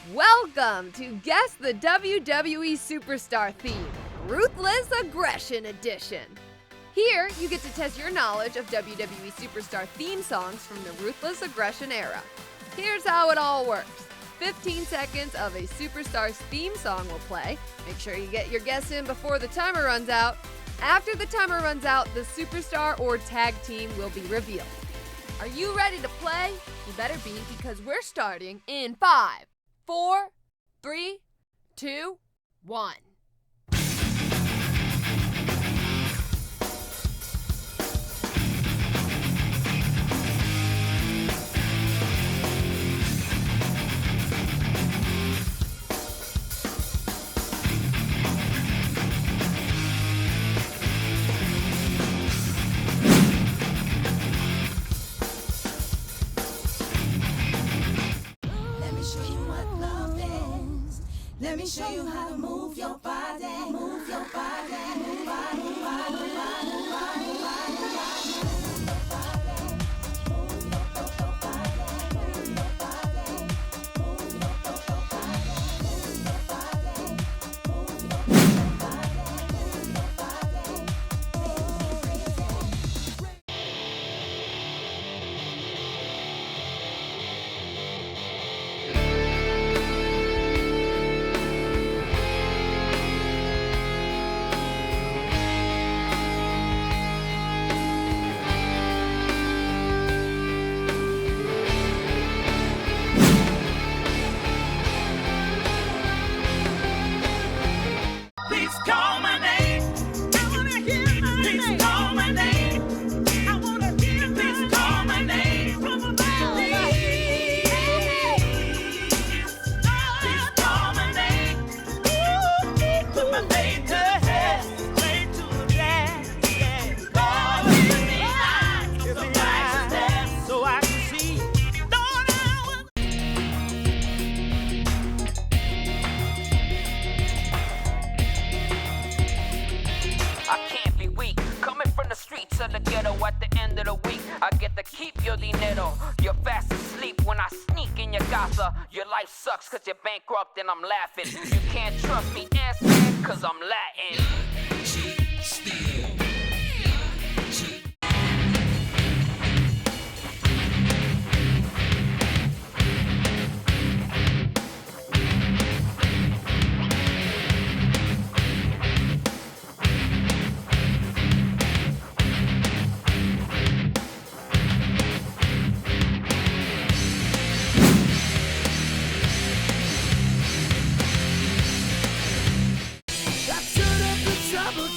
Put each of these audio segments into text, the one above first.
Welcome to Guess the WWE Superstar Theme, Ruthless Aggression Edition. Here, you get to test your knowledge of WWE Superstar theme songs from the Ruthless Aggression era. Here's how it all works. 15 seconds of a Superstar's theme song will play. Make sure you get your guess in before the timer runs out. After the timer runs out, the Superstar or tag team will be revealed. Are you ready to play? You better be, because we're starting in 5, 4, 3, 2, 1. Let me show you how to move your body, move your body, move body, move body, move body, move body, move body, move of the ghetto at the end of the week. I get to keep your dinero. You're fast asleep when I sneak in your casa. Your life sucks cause you're bankrupt and I'm laughing. You can't trust me, answer, cause I'm Latin.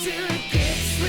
till it gets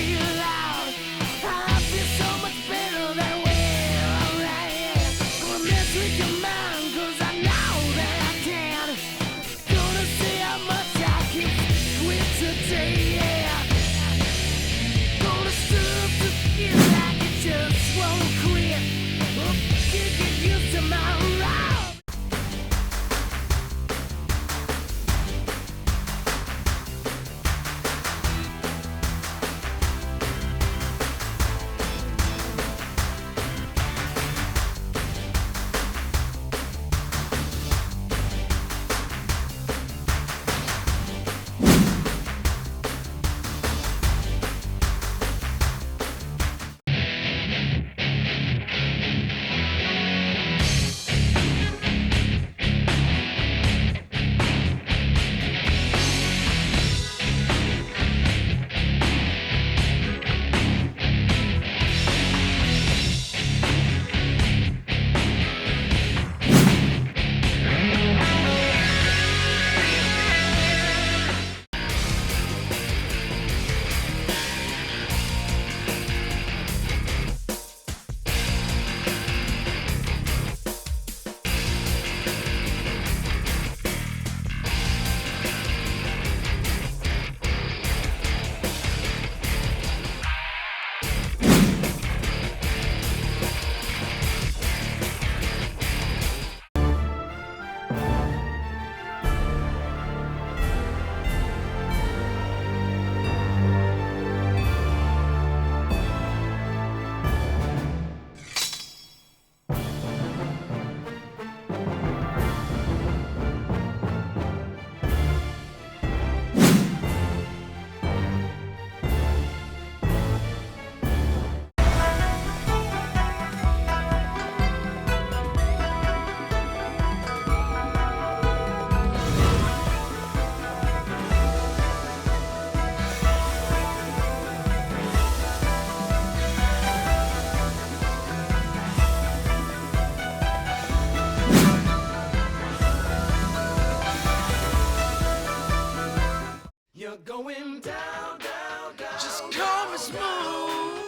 Just call me smooth.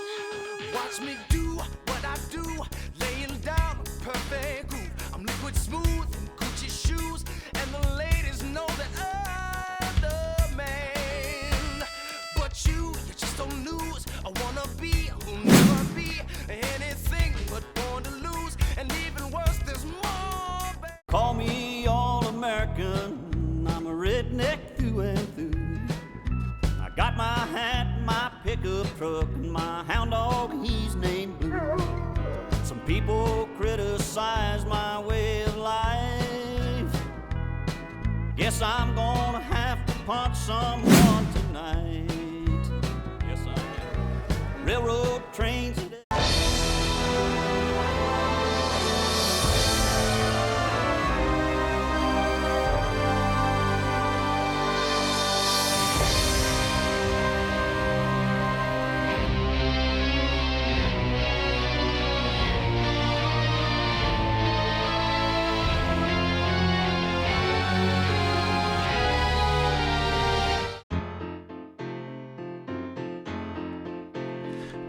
Watch me do what I do. Laying down a perfect groove. I'm liquid smooth in Gucci shoes. And the ladies know that I'm the man. But you just don't lose. I wanna be who'll never be anything but born to lose. And even worse, there's more. Call me all-American, I'm a redneck through and through. I got my hat, my pickup truck, and my hound dog, he's named Blue. Some people criticize my way of life. Guess I'm gonna have to punch someone tonight. Yes, I am. Railroad trains.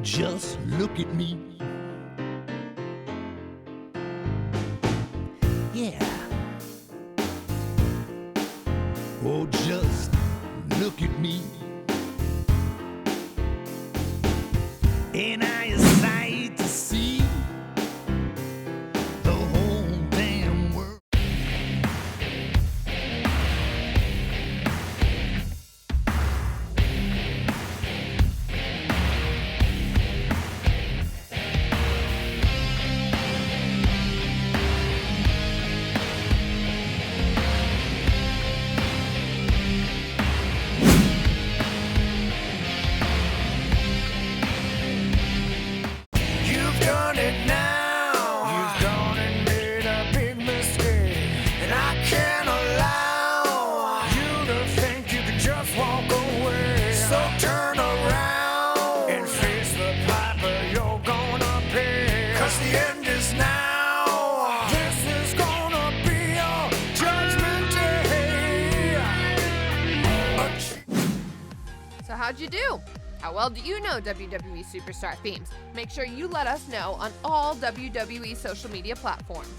Just look at me. Yeah. Oh, just look at me. Ain't I a sight to see? The whole damn world. You've done it now. You've gone and made a big mistake. And I can't allow you to think you can just walk away. So turn around and face the piper you're gonna pay. 'Cause the end is now. This is gonna be your judgment day. So how'd you do? How well do you know WWE Superstar themes? Make sure you let us know on all WWE social media platforms.